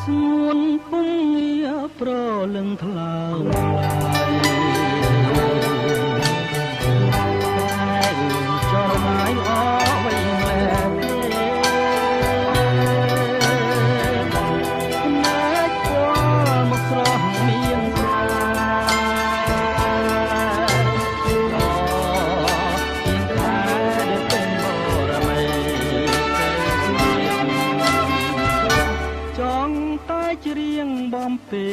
ស្ងួនពងងារប្រលឹងថ្លើមចរមាយអវៃលែច្រៀងបំពេឲ្យ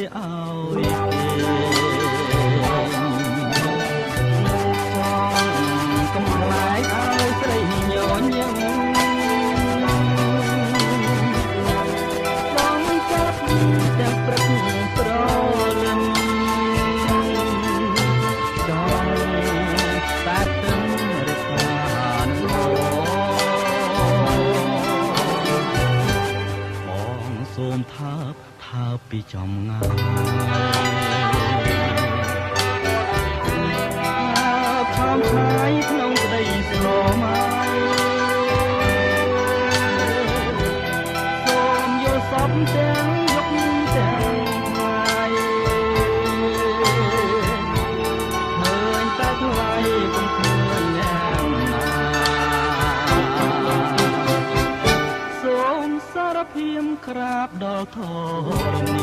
ចង់កំប្លែងឲ្យស្រីញញឹមចង់ចាប់ទាំងព្រឹកប្រលឹមចង់តែទិនរិទ្ធានបងសូមថាពីចំងាយផាមឆាយក្នុងក្តីស្រមៃសូមយកសពទាំងយកទាំងថ្ងៃឃើញតែថ្លៃកុំឃើញយ៉ាងណាសូមសារភាពក្រាបដល់ធរណី